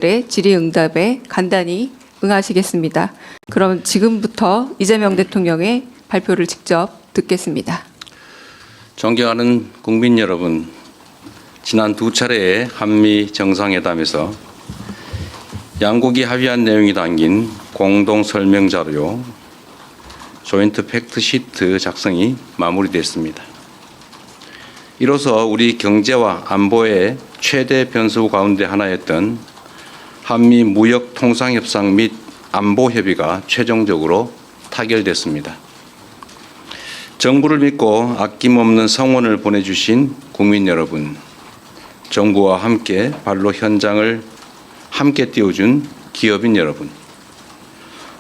질의응답에 간단히 응하시겠습니다. 그럼 지금부터 이재명 대통령의 발표를 직접 듣겠습니다. 존경하는 국민 여러분, 지난 두 차례의 한미 정상회담에서 양국이 합의한 내용이 담긴 공동 설명 자료 조인트 팩트시트 작성이 마무리됐습니다. 이로써 우리 경제와 안보의 최대 변수 가운데 하나였던 한미 무역 통상 협상 및 안보 협의가 최종적으로 타결됐습니다. 정부를 믿고 아낌없는 성원을 보내주신 국민 여러분, 정부와 함께 발로 현장을 함께 띄워준 기업인 여러분,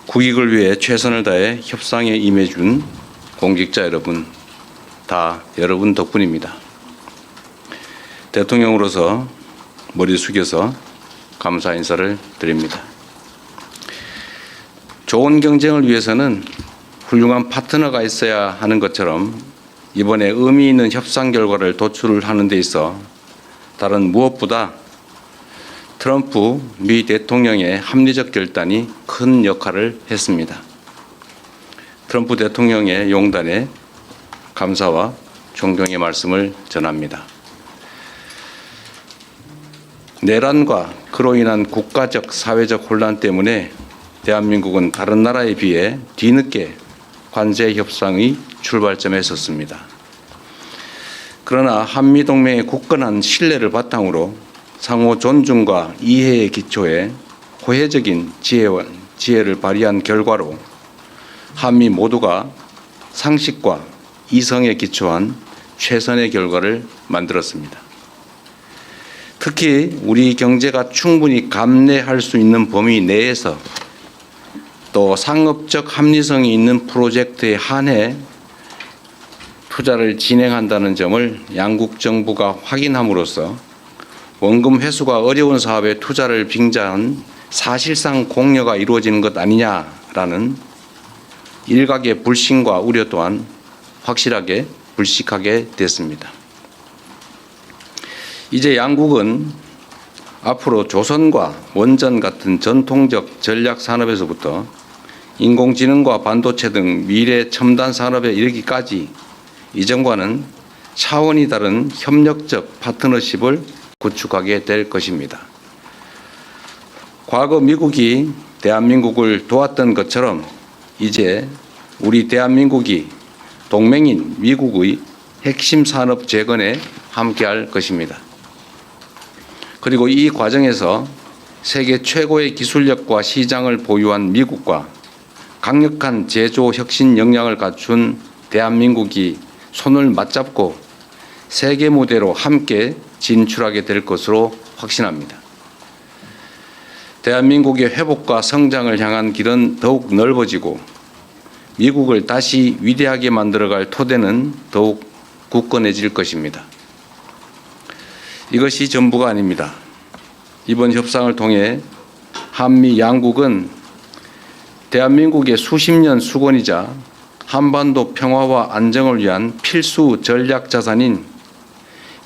국익을 위해 최선을 다해 협상에 임해준 공직자 여러분, 다 여러분 덕분입니다. 대통령으로서 머리 숙여서 감사 인사를 드립니다. 좋은 경쟁을 위해서는 훌륭한 파트너가 있어야 하는 것처럼 이번에 의미 있는 협상 결과를 도출하는 데 있어 다른 무엇보다 트럼프 미 대통령의 합리적 결단이 큰 역할을 했습니다. 트럼프 대통령의 용단에 감사와 존경의 말씀을 전합니다. 내란과 그로 인한 국가적, 사회적 혼란 때문에 대한민국은 다른 나라에 비해 뒤늦게 관세 협상의 출발점에 섰습니다. 그러나 한미동맹의 굳건한 신뢰를 바탕으로 상호 존중과 이해의 기초에 호혜적인 지혜를 발휘한 결과로 한미 모두가 상식과 이성에 기초한 최선의 결과를 만들었습니다. 특히 우리 경제가 충분히 감내할 수 있는 범위 내에서 또 상업적 합리성이 있는 프로젝트에 한해 투자를 진행한다는 점을 양국 정부가 확인함으로써 원금 회수가 어려운 사업에 투자를 빙자한 사실상 공여가 이루어지는 것 아니냐라는 일각의 불신과 우려 또한 확실하게 불식하게 됐습니다. 이제 양국은 앞으로 조선과 원전 같은 전통적 전략 산업에서부터 인공지능과 반도체 등 미래 첨단 산업에 이르기까지 이전과는 차원이 다른 협력적 파트너십을 구축하게 될 것입니다. 과거 미국이 대한민국을 도왔던 것처럼 이제 우리 대한민국이 동맹인 미국의 핵심 산업 재건에 함께할 것입니다. 그리고 이 과정에서 세계 최고의 기술력과 시장을 보유한 미국과 강력한 제조 혁신 역량을 갖춘 대한민국이 손을 맞잡고 세계 무대로 함께 진출하게 될 것으로 확신합니다. 대한민국의 회복과 성장을 향한 길은 더욱 넓어지고 미국을 다시 위대하게 만들어갈 토대는 더욱 굳건해질 것입니다. 이것이 전부가 아닙니다. 이번 협상을 통해 한미 양국은 대한민국의 수십 년 수건이자 한반도 평화와 안정을 위한 필수 전략 자산인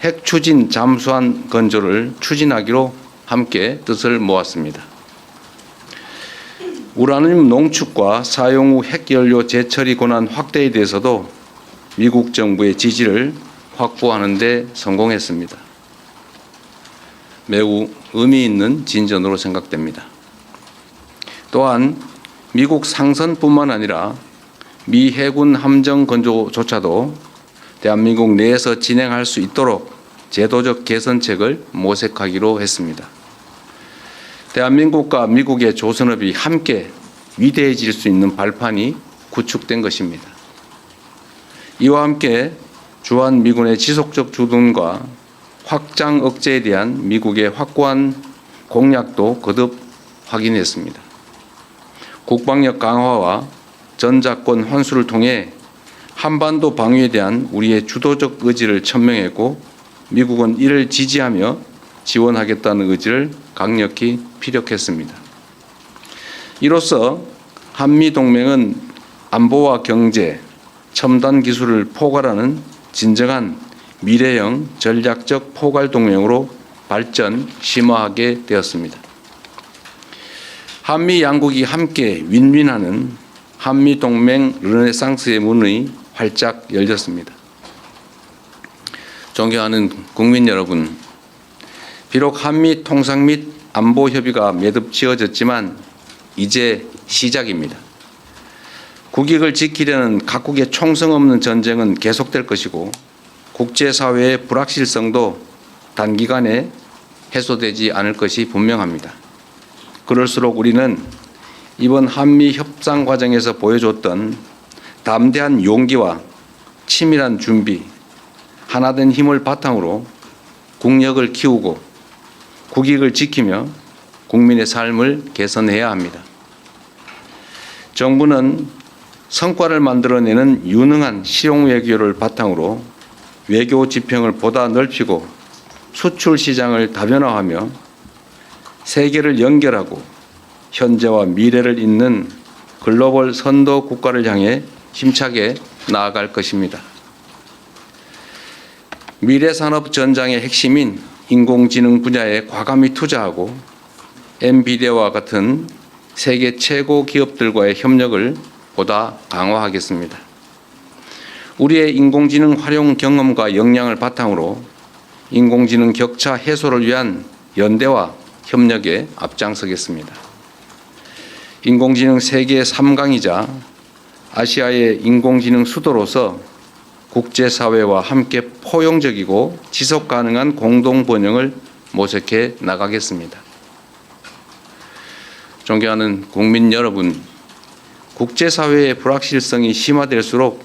핵 추진 잠수함 건조를 추진하기로 함께 뜻을 모았습니다. 우라늄 농축과 사용 후 핵연료 재처리 권한 확대에 대해서도 미국 정부의 지지를 확보하는 데 성공했습니다. 매우 의미 있는 진전으로 생각됩니다. 또한 미국 상선뿐만 아니라 미 해군 함정 건조조차도 대한민국 내에서 진행할 수 있도록 제도적 개선책을 모색하기로 했습니다. 대한민국과 미국의 조선업이 함께 위대해질 수 있는 발판이 구축된 것입니다. 이와 함께 주한미군의 지속적 주둔과 확장 억제에 대한 미국의 확고한 공약도 거듭 확인했습니다. 국방력 강화와 전작권 환수를 통해 한반도 방위에 대한 우리의 주도적 의지를 천명했고 미국은 이를 지지하며 지원하겠다는 의지를 강력히 피력했습니다. 이로써 한미동맹은 안보와 경제, 첨단 기술을 포괄하는 진정한 미래형 전략적 포괄 동맹으로 발전, 심화하게 되었습니다. 한미 양국이 함께 윈윈하는 한미동맹 르네상스의 문이 활짝 열렸습니다. 존경하는 국민 여러분, 비록 한미 통상 및 안보 협의가 매듭 지어졌지만 이제 시작입니다. 국익을 지키려는 각국의 총성 없는 전쟁은 계속될 것이고 국제사회의 불확실성도 단기간에 해소되지 않을 것이 분명합니다. 그럴수록 우리는 이번 한미 협상 과정에서 보여줬던 담대한 용기와 치밀한 준비, 하나된 힘을 바탕으로 국력을 키우고 국익을 지키며 국민의 삶을 개선해야 합니다. 정부는 성과를 만들어내는 유능한 실용 외교를 바탕으로 외교 지평을 보다 넓히고 수출 시장을 다변화하며 세계를 연결하고 현재와 미래를 잇는 글로벌 선도 국가를 향해 힘차게 나아갈 것입니다. 미래산업 전장의 핵심인 인공지능 분야에 과감히 투자하고 엔비디아와 같은 세계 최고 기업들과의 협력을 보다 강화하겠습니다. 우리의 인공지능 활용 경험과 역량을 바탕으로 인공지능 격차 해소를 위한 연대와 협력에 앞장서겠습니다. 인공지능 세계 3강이자 아시아의 인공지능 수도로서 국제사회와 함께 포용적이고 지속 가능한 공동 번영을 모색해 나가겠습니다. 존경하는 국민 여러분, 국제사회의 불확실성이 심화될수록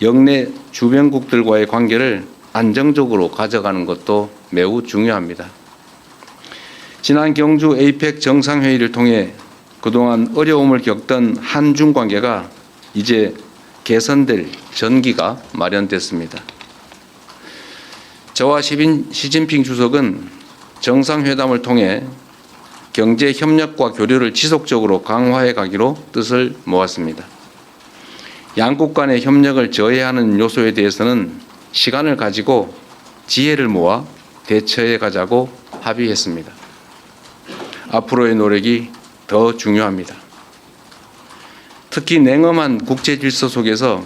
영내 주변국들과의 관계를 안정적으로 가져가는 것도 매우 중요합니다. 지난 경주 에이펙 정상회의를 통해 그동안 어려움을 겪던 한중 관계가 이제 개선될 전기가 마련됐습니다. 저와 시진핑 주석은 정상회담을 통해 경제 협력과 교류를 지속적으로 강화해 가기로 뜻을 모았습니다. 양국 간의 협력을 저해하는 요소에 대해서는 시간을 가지고 지혜를 모아 대처해 가자고 합의했습니다. 앞으로의 노력이 더 중요합니다. 특히 냉엄한 국제 질서 속에서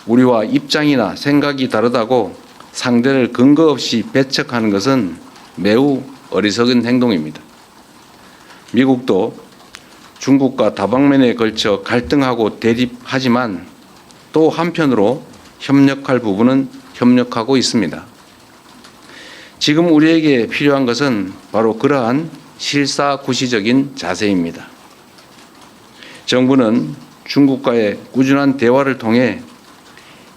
우리와 입장이나 생각이 다르다고 상대를 근거 없이 배척하는 것은 매우 어리석은 행동입니다. 미국도 중국과 다방면에 걸쳐 갈등하고 대립하지만 또 한편으로 협력할 부분은 협력하고 있습니다. 지금 우리에게 필요한 것은 바로 그러한 실사구시적인 자세입니다. 정부는 중국과의 꾸준한 대화를 통해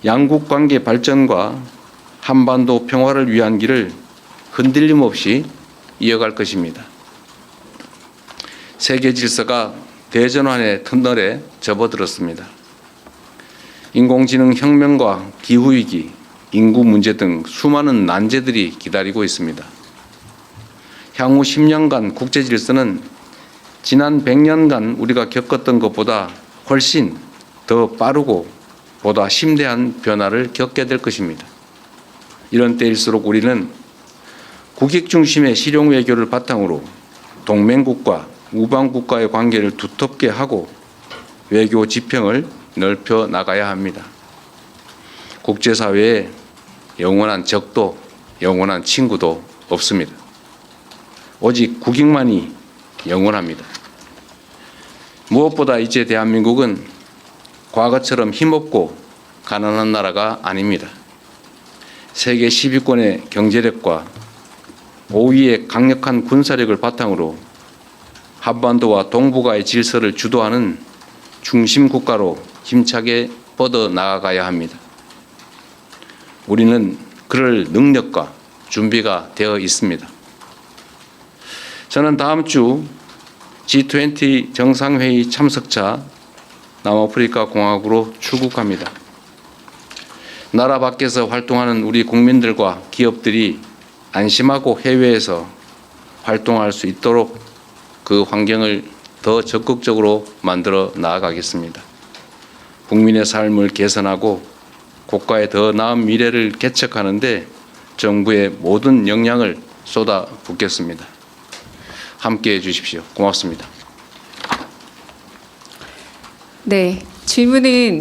양국 관계 발전과 한반도 평화를 위한 길을 흔들림 없이 이어갈 것입니다. 세계 질서가 대전환의 터널에 접어들었습니다. 인공지능 혁명과 기후위기, 인구 문제 등 수많은 난제들이 기다리고 있습니다. 향후 10년간 국제 질서는 지난 100년간 우리가 겪었던 것보다 훨씬 더 빠르고 보다 심대한 변화를 겪게 될 것입니다. 이런 때일수록 우리는 국익 중심의 실용 외교를 바탕으로 동맹국과 우방국과의 관계를 두텁게 하고 외교 지평을 넓혀 나가야 합니다. 국제사회에 영원한 적도 영원한 친구도 없습니다. 오직 국익만이 영원합니다. 무엇보다 이제 대한민국은 과거처럼 힘없고 가난한 나라가 아닙니다. 세계 10위권의 경제력과 5위의 강력한 군사력을 바탕으로 한반도와 동북아의 질서를 주도하는 중심 국가로 힘차게 뻗어 나아가야 합니다. 우리는 그럴 능력과 준비가 되어 있습니다. 저는 다음 주 G20 정상회의 참석차 남아프리카 공화국으로 출국합니다. 나라 밖에서 활동하는 우리 국민들과 기업들이 안심하고 해외에서 활동할 수 있도록 그 환경을 더 적극적으로 만들어 나아가겠습니다. 국민의 삶을 개선하고 국가의 더 나은 미래를 개척하는 데 정부의 모든 역량을 쏟아붓겠습니다. 함께해 주십시오. 고맙습니다. 네, 질문은